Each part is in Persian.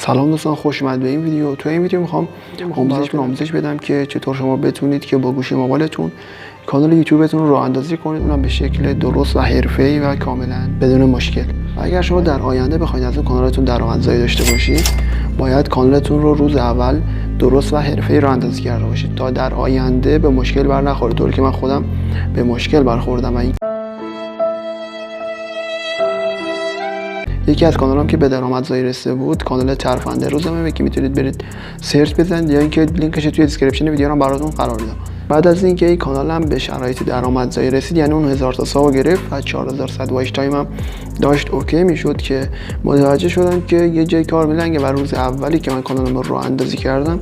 سلام دوستان، خوش اومد به این ویدیو. تو این ویدیو میخوام آموزش بدم که چطور شما بتونید که با گوشی موبایلتون کانال یوتیوبتون رو راه اندازی کنید، اونم به شکل درست و حرفه‌ای و کاملا بدون مشکل. و اگر شما در آینده بخواید از اون کانالتون درآمدزایی داشته باشید، باید کانالتون رو روز اول درست و حرفه‌ای راه اندازی کرده باشید تا در آینده به مشکل بر نخورید، طوری که من خودم به مشکل برخوردم. و یکی از کانالام که به درآمدزایی رسیده بود کانال ترفنده روزنامه که میتونید برید سرچ بزنید یا اینکه لینکش توی دیسکریپشن ویدیو رو براتون قرار میدم. بعد از اینکه این کانالم به شرایط درآمدزایی رسید، یعنی اون 1000 تا سابو گرفت و 4100 واچ تایم هم داشت اوکی میشد، که متوجه شدم که یه جای کار میلنگه و روز اولی که من کانالم رو راه اندازی کردم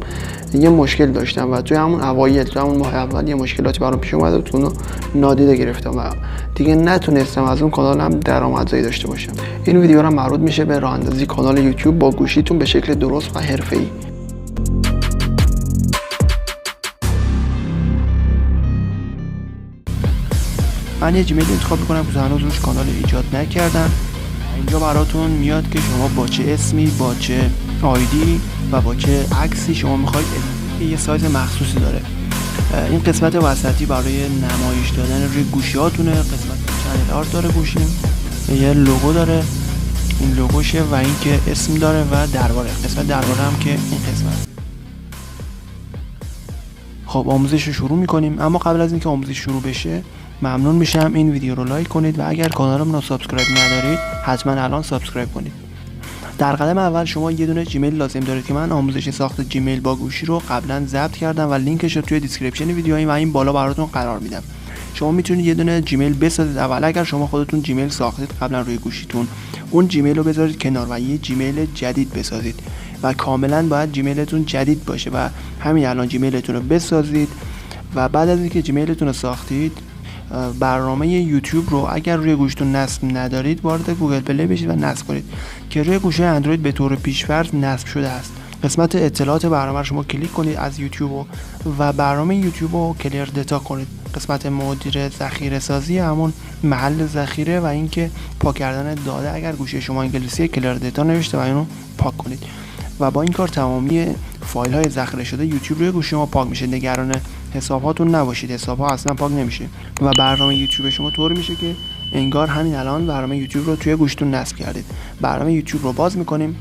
یه مشکل داشتم و توی همون اوایل توی همون ماه اول یه مشکلاتی برام پیش اومد و اونو نادیده گرفتم و دیگه نتونستم از اون کانالم درآمدزایی داشته باشم. این ویدیو رو مربوط میشه به راه اندازی کانال یوتیوب با گوشیتون به شکل درست و حرفه‌ای. من یه جیمیل انتخاب میکنم که هنوز روش کانال ایجاد نکردم. اینجا براتون میاد که شما با چه اسمی، با چه آیدی و با چه عکسی شما میخواید یه سایز مخصوصی داره. این قسمت وسطی برای نمایش دادن روی گوشیاتونه. قسمت چنل آرت داره گوشی، یه لوگو داره، این لوگوشه و اینکه اسم داره و درباره. قسمت درباره هم که این قسمت. خب آموزش رو شروع میکنیم، اما قبل از اینکه آموزش شروع بشه ممنون میشم این ویدیو رو لایک کنید و اگر کانالم رو سابسکرایب ندارید حتما الان سابسکرایب کنید. در قدم اول شما یه دونه جیمیل لازم دارید که من آموزش ساخت جیمیل با گوشی رو قبلا ضبط کردم و لینکش رو توی دیسکریپشن ویدیو و این بالا براتون قرار میدم. شما میتونید یه دونه جیمیل بسازید. اول اگر شما خودتون جیمیل ساختید قبلا روی گوشیتون، اون جیمیل رو بذارید کنار و یه جیمیل جدید بسازید و کاملا باید جیمیلتون جدید باشه و همین الان جیمیلتون رو بسازید. و بعد از اینکه جیمیلتون رو ساختید، برنامه یوتیوب رو اگر روی گوشیتون نصب ندارید وارد گوگل پلی بشید و نصب کنید که روی گوشی اندروید به طور پیش‌فرض نصب شده است. قسمت اطلاعات برنامه رو شما کلیک کنید از یوتیوب و برنامه یوتیوب رو کلیر دیتا کنید. قسمت مدیر ذخیره سازی همون محل ذخیره و اینکه پاک کردن داده اگر گوشی شما انگلیسی کلیر دیتا نوشته و اینو پاک کنید و با این کار تمامی فایل های ذخیره شده یوتیوب روی گوشی شما پاک میشه. نگران حساباتون نباشید، حساب ها اصلا پاک نمیشه و برنامه یوتیوب شما طوری میشه که انگار همین الان برنامه یوتیوب رو توی گوشتون نصب کردید. برنامه یوتیوب رو باز میکنیم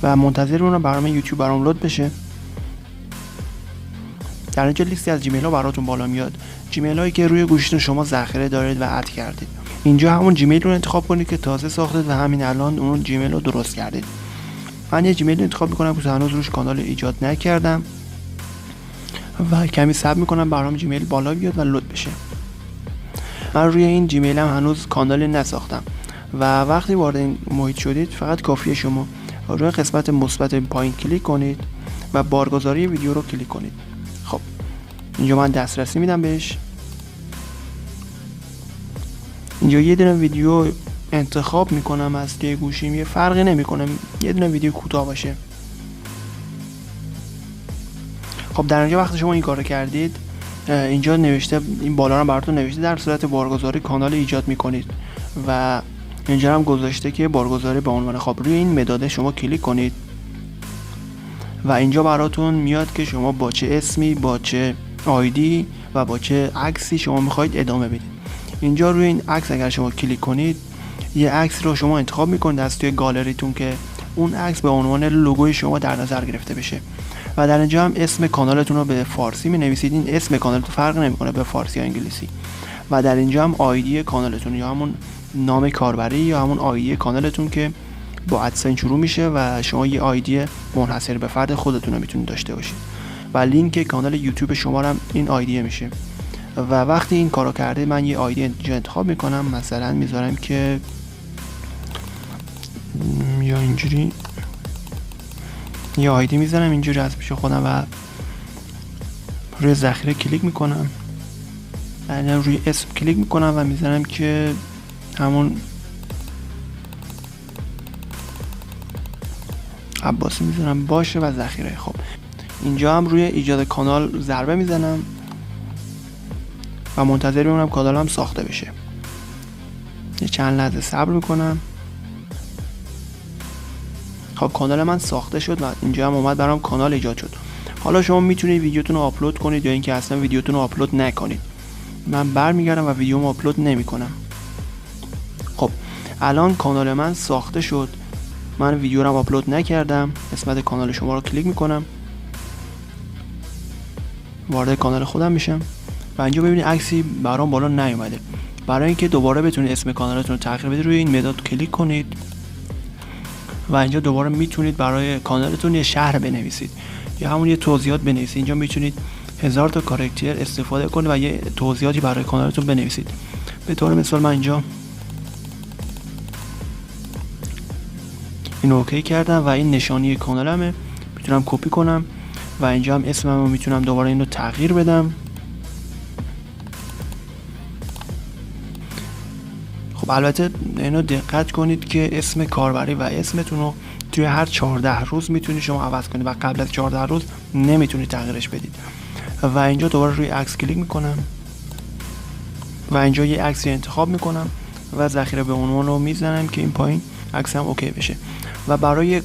و منتظر اون برنامه یوتیوب برام لود بشه. در اینجا لیستی از جیمیل ها براتون بالا میاد، جیمیل هایی که روی گوشیتون شما ذخیره دارید و اد کردید. اینجا همون جیمیل رو انتخاب کنید که تازه ساختید و همین الان اون جیمیل رو درست کردید. من یه جیمیل انتخاب میکنم که هنوز روش کانال ایجاد نکردم و کمی صبر میکنم برام جیمیل بالا بیاد و لود بشه. من روی این جیمیلم هنوز کانال نساختم و وقتی وارد این محیط شدید فقط کافیه شما روی قسمت مثبت پایین کلیک کنید و بارگذاری ویدیو رو کلیک کنید. خب اینجا من دسترسی میدم بهش. اینجا یه دونه ویدیو انتخاب میکنم از توی گوشیم، یه فرقی نمیکنه، یه دونه ویدیو کوتاه باشه. خب در اینجا وقتی شما این کارو کردید، اینجا نوشته، این بالا رو براتون نوشته در صورت بارگذاری کانال ایجاد میکنید و اینجا هم گذاشته که بارگذاری به عنوان. خب روی این مداد شما کلیک کنید و اینجا براتون میاد که شما با چه اسمی، با چه آیدی و با چه عکسی شما میخواید ادامه بدید. اینجا روی این عکس اگر شما کلیک کنید یه عکس رو شما انتخاب میکنید از توی گالریتون که اون عکس به عنوان لوگوی شما در نظر گرفته بشه و در اینجا هم اسم کانالتون رو به فارسی می نویسید. این اسم کانالتون فرق نمیکنه به فارسی یا انگلیسی و در اینجا هم آیدی کانالتون یا همون نام کاربری یا همون آیدی کانالتون که با ادساین شروع میشه و شما یه آیدی منحصر به فرد خودتون رو میتونید داشته باشید و لینک کانال یوتیوب شما هم این آیدی میشه. و وقتی این کارو کرده من یه آیدی اینجا انتخاب میکنم، مثلا میذارم که یا اینجوری یه آیدی میزنم اینجوری از پیش خودم و روی ذخیره کلیک میکنم، یعنی روی اسم کلیک میکنم و میزنم که همون عباسی میزنم باشه و ذخیره. خب اینجا هم روی ایجاد کانال ضربه میزنم و منتظر میمونم کانالم ساخته بشه. یه چند لحظه صبر میکنم خب کانال من ساخته شد و اینجا هم اومد برام کانال ایجاد شد. حالا شما میتونید ویدیوتون رو آپلود کنید یا اینکه اصلا ویدیوتون رو آپلود نکنید. من برمیگردم و ویدیومو آپلود نمیکنم. خب الان کانال من ساخته شد، من ویدیو رو آپلود نکردم. قسمت کانال شما رو کلیک میکنم، وارد کانال خودم میشم و اینجا ببینید عکسی برام بالا نیومده. برای اینکه دوباره بتونید اسم کانالتون رو تغییر بدید روی این مداد کلیک کنید و اینجا دوباره میتونید برای کانالتون یه شهر بنویسید یا همون یه توضیحات بنویسید. اینجا میتونید 1000 تا کاراکتر استفاده کنید و یه توضیحاتی برای کانالتون بنویسید. به طور مثال من اینجا اینو اوکی کردم و این نشانی کانالمه، میتونم کپی کنم و اینجا هم اسممو میتونم دوباره اینو تغییر بدم. خب البته اینو دقت کنید که اسم کاربری و اسمتون رو توی هر 14 روز میتونید شما عوض کنید و قبل از 14 روز نمیتونید تغییرش بدید. و اینجا دوباره روی عکس کلیک میکنم و اینجا یه عکسی انتخاب میکنم و ذخیره به عنوان رو میزنم که این پایین عکسم اوکی بشه. و برای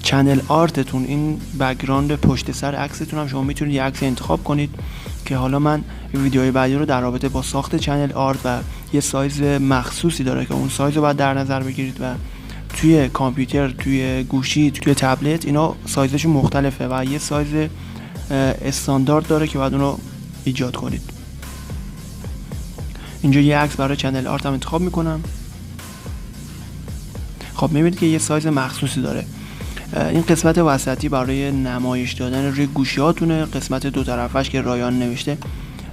چنل آرتتون، این بک‌گراند پشت سر عکستون هم شما میتونید یه عکس انتخاب کنید که حالا من ویدیوهای بعدی رو در رابطه با ساخت چنل آرت و یه سایز مخصوصی داره که اون سایز رو باید در نظر بگیرید و توی کامپیوتر، توی گوشی، توی تبلت اینا سایزشون مختلفه و یه سایز استاندارد داره که باید اون رو ایجاد کنید. اینجا یه عکس برای چنل آرت هم انتخاب میکنم. خب میبینید که یه سایز مخصوصی داره. این قسمت وسطی برای نمایش دادن روی گوشیاتونه، قسمت دو طرفش که رایان نوشته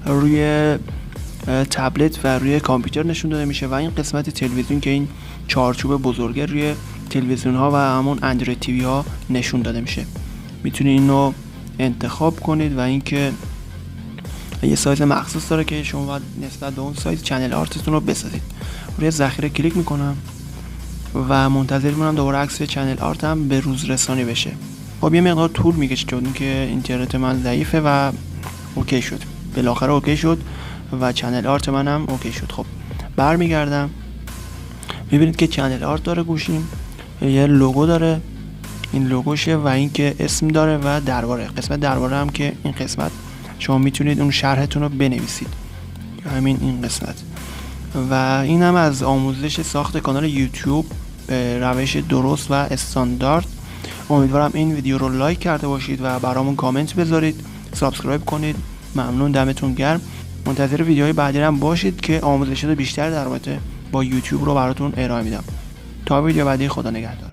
روی تبلت و روی کامپیوتر نشون داده میشه و این قسمت تلویزیون که این چارچوب بزرگه روی تلویزیون ها و همون اندروید تیوی ها نشون داده میشه. میتونید اینو انتخاب کنید و اینکه یه سایز مخصوص داره که شما باید نسبت به اون سایز چنل آرتتون رو بسازید. روی ذخیره کلیک میکنم و منتظر میمونم دوباره عکس چنل آرت هم به روز رسانی بشه. خب یه مقدار طول میکشه چون که اینترنت من ضعیفه و اوکی شد. بالاخره اوکی شد و چنل آرت منم اوکی شد. خب برمیگردم، میبینید که چنل آرت داره گوشیم، یه لوگو داره، این لوگوشه و اینکه اسم داره و درباره. قسمت درباره هم که این قسمت شما میتونید اون شرحتون رو بنویسید، همین این قسمت. و این هم از آموزش ساخت کانال یوتیوب به روش درست و استاندارد. امیدوارم این ویدیو رو لایک کرده باشید و برامون کامنت بذارید، سابسکرایب کنید. ممنون، دمتون گرم. منتظر ویدیوهای بعدی هم باشید که آموزشات بیشتر در رابطه با یوتیوب رو براتون ارائه میدم. تا ویدیو بعدی، خدا نگهدار.